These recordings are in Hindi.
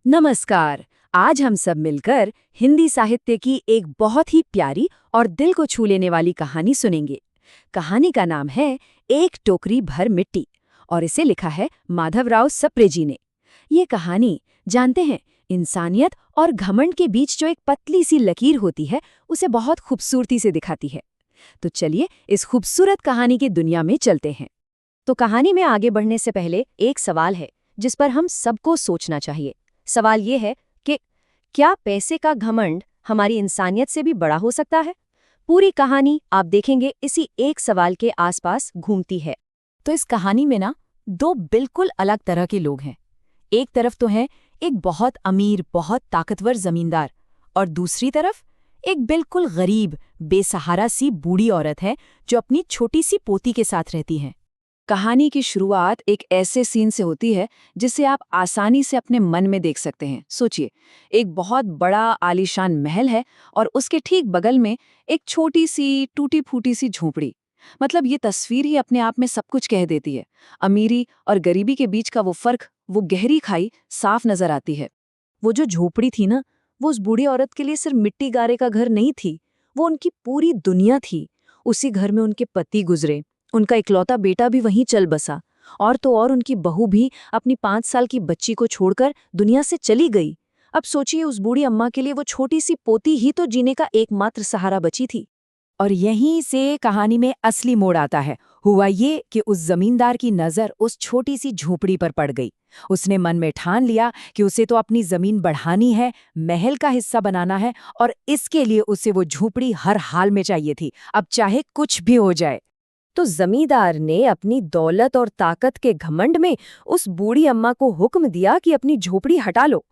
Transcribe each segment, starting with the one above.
नमस्कार। आज हम सब मिलकर हिंदी साहित्य की एक बहुत ही प्यारी और दिल को छू लेने वाली कहानी सुनेंगे। कहानी का नाम है एक टोकरी भर मिट्टी और इसे लिखा है माधवराव सप्रे जी ने। ये कहानी, जानते हैं, इंसानियत और घमंड के बीच जो एक पतली सी लकीर होती है उसे बहुत खूबसूरती से दिखाती है। तो चलिए इस खूबसूरत कहानी की दुनिया में चलते हैं। तो कहानी में आगे बढ़ने से पहले एक सवाल है जिस पर हम सबको सोचना चाहिए। सवाल ये है कि क्या पैसे का घमंड हमारी इंसानियत से भी बड़ा हो सकता है? पूरी कहानी आप देखेंगे इसी एक सवाल के आसपास घूमती है। तो इस कहानी में ना दो बिल्कुल अलग तरह के लोग हैं। एक तरफ तो है एक बहुत अमीर, बहुत ताकतवर जमींदार, और दूसरी तरफ एक बिल्कुल गरीब, बेसहारा सी बूढ़ी औरत है जो अपनी छोटी सी पोती के साथ रहती है। कहानी की शुरुआत एक ऐसे सीन से होती है जिसे आप आसानी से अपने मन में देख सकते हैं। सोचिए, एक बहुत बड़ा आलीशान महल है और उसके ठीक बगल में एक छोटी सी टूटी फूटी सी झोपड़ी। मतलब ये तस्वीर ही अपने आप में सब कुछ कह देती है। अमीरी और गरीबी के बीच का वो फर्क, वो गहरी खाई साफ नजर आती है। वो जो झोपड़ी थी ना, वो उस बूढ़ी औरत के लिए सिर्फ मिट्टी गारे का घर नहीं थी, वो उनकी पूरी दुनिया थी। उसी घर में उनके पति गुजरे, उनका इकलौता बेटा भी वहीं चल बसा, और तो और उनकी बहू भी अपनी 5 साल की बच्ची को छोड़कर दुनिया से चली गई। अब सोचिए, उस बूढ़ी अम्मा के लिए वो छोटी सी पोती ही तो जीने का एकमात्र सहारा बची थी। और यहीं से कहानी में असली मोड़ आता है। हुआ ये कि उस जमींदार की नज़र उस छोटी सी झोपड़ी पर पड़ गई। उसने मन में ठान लिया कि उसे तो अपनी जमीन बढ़ानी है, महल का हिस्सा बनाना है, और इसके लिए उसे वो झोपड़ी हर हाल में चाहिए थी, अब चाहे कुछ भी हो जाए। तो जमींदार ने अपनी दौलत और ताकत के घमंड में उस बूढ़ी अम्मा को हुक्म दिया कि अपनी झोपड़ी हटा लो।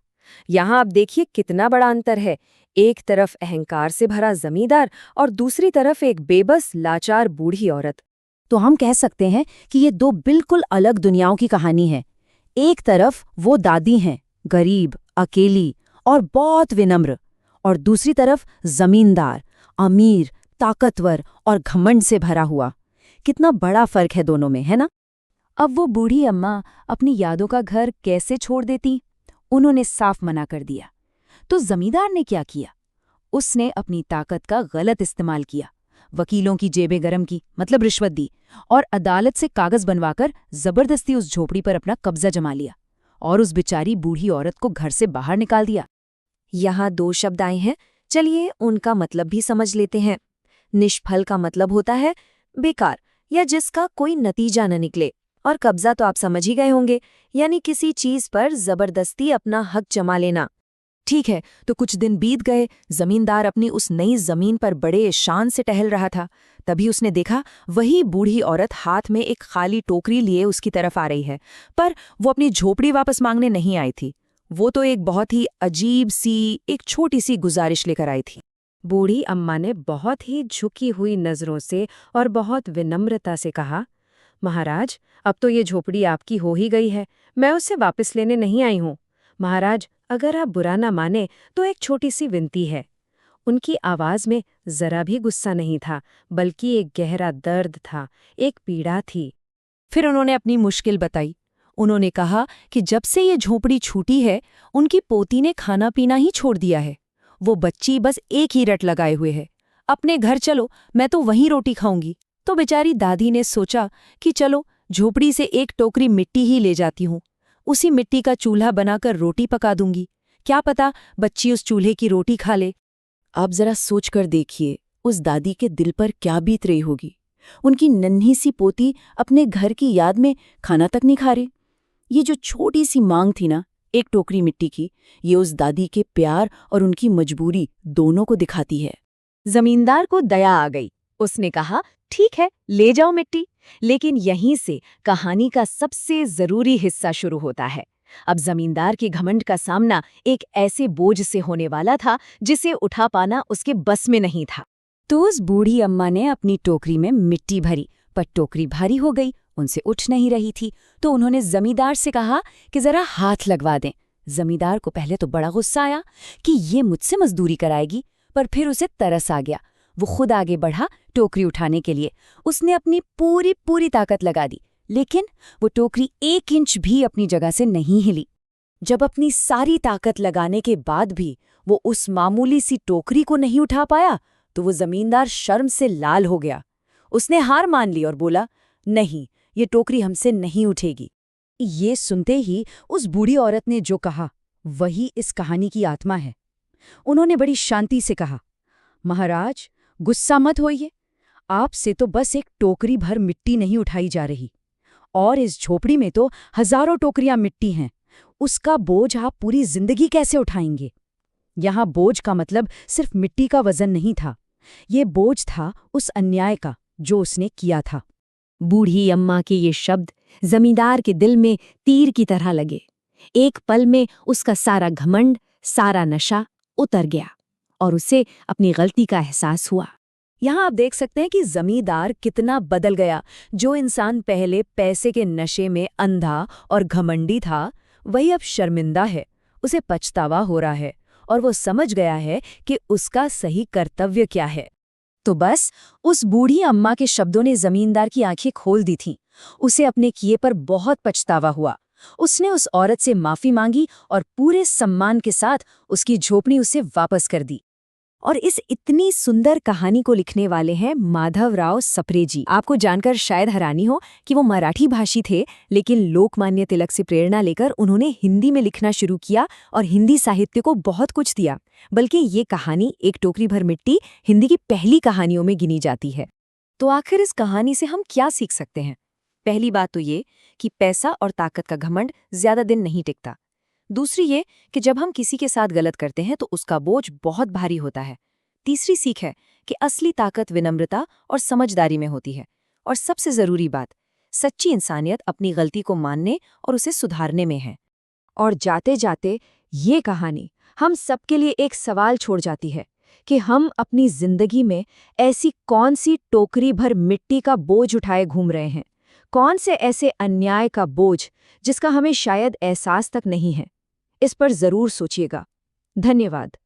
यहाँ आप देखिए कितना बड़ा अंतर है। एक तरफ अहंकार से भरा जमींदार और दूसरी तरफ एक बेबस, लाचार बूढ़ी औरत। तो हम कह सकते हैं कि ये दो बिल्कुल अलग दुनियाओं की कहानी है। एक तरफ वो दादी हैं, गरीब, अकेली और बहुत विनम्र, और दूसरी तरफ जमींदार, अमीर, ताकतवर और घमंड से भरा हुआ। कितना बड़ा फर्क है दोनों में, है ना? अब वो बूढ़ी अम्मा अपनी यादों का घर कैसे छोड़ देती? उन्होंने साफ मना कर दिया। तो जमींदार ने क्या किया? उसने अपनी ताकत का गलत इस्तेमाल किया। वकीलों की जेबें गरम की, मतलब रिश्वत दी, और अदालत से कागज बनवाकर जबरदस्ती उस झोपड़ी पर अपना कब्जा जमा लिया और उस बेचारी बूढ़ी औरत को घर से बाहर निकाल दिया। यहाँ दो शब्द आए हैं, चलिए उनका मतलब भी समझ लेते हैं। निष्फल का मतलब होता है बेकार, या जिसका कोई नतीजा न निकले, और कब्जा तो आप समझ ही गए होंगे, यानी किसी चीज पर जबरदस्ती अपना हक जमा लेना। ठीक है, तो कुछ दिन बीत गए। जमींदार अपनी उस नई जमीन पर बड़े शान से टहल रहा था। तभी उसने देखा वही बूढ़ी औरत हाथ में एक खाली टोकरी लिए उसकी तरफ आ रही है, पर वो अपनी झोपड़ी वापस मांगने नहीं आई थी। वो तो एक बहुत ही अजीब सी, एक छोटी सी गुजारिश लेकर आई थी। बूढ़ी अम्मा ने बहुत ही झुकी हुई नजरों से और बहुत विनम्रता से कहा, महाराज, अब तो ये झोपड़ी आपकी हो ही गई है, मैं उसे वापस लेने नहीं आई हूँ। महाराज, अगर आप बुरा ना माने तो एक छोटी सी विनती है। उनकी आवाज में जरा भी गुस्सा नहीं था, बल्कि एक गहरा दर्द था, एक पीड़ा थी। फिर उन्होंने अपनी मुश्किल बताई। उन्होंने कहा कि जब से ये झोपड़ी छूटी है, उनकी पोती ने खाना पीना ही छोड़ दिया है। वो बच्ची बस एक ही रट लगाए हुए है, अपने घर चलो, मैं तो वहीं रोटी खाऊंगी। तो बेचारी दादी ने सोचा कि चलो झोपड़ी से एक टोकरी मिट्टी ही ले जाती हूँ, उसी मिट्टी का चूल्हा बनाकर रोटी पका दूंगी, क्या पता बच्ची उस चूल्हे की रोटी खा ले। आप जरा सोच कर देखिए उस दादी के दिल पर क्या बीत रही होगी। उनकी नन्ही सी पोती अपने घर की याद में खाना तक नहीं खा रही। ये जो छोटी सी मांग थी ना, एक टोकरी मिट्टी की, ये उस दादी के प्यार और उनकी मजबूरी दोनों को दिखाती है। जमींदार को दया आ गई। उसने कहा, ठीक है, ले जाओ मिट्टी। लेकिन यहीं से कहानी का सबसे जरूरी हिस्सा शुरू होता है। अब जमींदार के घमंड का सामना एक ऐसे बोझ से होने वाला था जिसे उठा पाना उसके बस में नहीं था। तो उस बूढ़ी अम्मा ने अपनी टोकरी में मिट्टी भरी, पर टोकरी भारी हो गई, उनसे उठ नहीं रही थी। तो उन्होंने जमींदार से कहा कि जरा हाथ लगवा दें। जमींदार को पहले तो बड़ा गुस्सा आया कि ये मुझसे मजदूरी कराएगी, पर फिर उसे तरस आ गया। वो खुद आगे बढ़ा टोकरी उठाने के लिए। उसने अपनी पूरी ताकत लगा दी, लेकिन वो टोकरी 1 इंच भी अपनी जगह से नहीं हिली। जब अपनी सारी ताकत लगाने के बाद भी वो उस मामूली सी टोकरी को नहीं उठा पाया तो वो जमींदार शर्म से लाल हो गया। उसने हार मान ली और बोला, नहीं, ये टोकरी हमसे नहीं उठेगी। ये सुनते ही उस बूढ़ी औरत ने जो कहा वही इस कहानी की आत्मा है। उन्होंने बड़ी शांति से कहा, महाराज, गुस्सा मत होइए, आपसे तो बस एक टोकरी भर मिट्टी नहीं उठाई जा रही, और इस झोपड़ी में तो हजारों टोकरियां मिट्टी हैं। उसका बोझ आप पूरी जिंदगी कैसे उठाएंगे? यहां बोझ का मतलब सिर्फ मिट्टी का वजन नहीं था, ये बोझ था उस अन्याय का जो उसने किया था। बूढ़ी अम्मा के ये शब्द जमींदार के दिल में तीर की तरह लगे। एक पल में उसका सारा घमंड, सारा नशा उतर गया और उसे अपनी गलती का एहसास हुआ। यहाँ आप देख सकते हैं कि जमींदार कितना बदल गया। जो इंसान पहले पैसे के नशे में अंधा और घमंडी था, वही अब शर्मिंदा है, उसे पछतावा हो रहा है और वो समझ गया है कि उसका सही कर्तव्य क्या है। तो बस उस बूढ़ी अम्मा के शब्दों ने जमींदार की आंखें खोल दी थीं। उसे अपने किए पर बहुत पछतावा हुआ। उसने उस औरत से माफी मांगी और पूरे सम्मान के साथ उसकी झोपड़ी उसे वापस कर दी। और इस इतनी सुंदर कहानी को लिखने वाले हैं माधवराव सप्रे जी। आपको जानकर शायद हैरानी हो कि वो मराठी भाषी थे, लेकिन लोकमान्य तिलक से प्रेरणा लेकर उन्होंने हिंदी में लिखना शुरू किया और हिंदी साहित्य को बहुत कुछ दिया। बल्कि ये कहानी एक टोकरी भर मिट्टी हिंदी की पहली कहानियों में गिनी जाती है। तो आखिर इस कहानी से हम क्या सीख सकते हैं? पहली बात तो ये कि पैसा और ताकत का घमंड ज्यादा दिन नहीं टिकता। दूसरी ये कि जब हम किसी के साथ गलत करते हैं तो उसका बोझ बहुत भारी होता है। तीसरी सीख है कि असली ताकत विनम्रता और समझदारी में होती है। और सबसे जरूरी बात, सच्ची इंसानियत अपनी गलती को मानने और उसे सुधारने में है। और जाते जाते ये कहानी हम सबके लिए एक सवाल छोड़ जाती है कि हम अपनी जिंदगी में ऐसी कौन सी टोकरी भर मिट्टी का बोझ उठाए घूम रहे हैं? कौन से ऐसे अन्याय का बोझ जिसका हमें शायद एहसास तक नहीं है? इस पर जरूर सोचिएगा। धन्यवाद।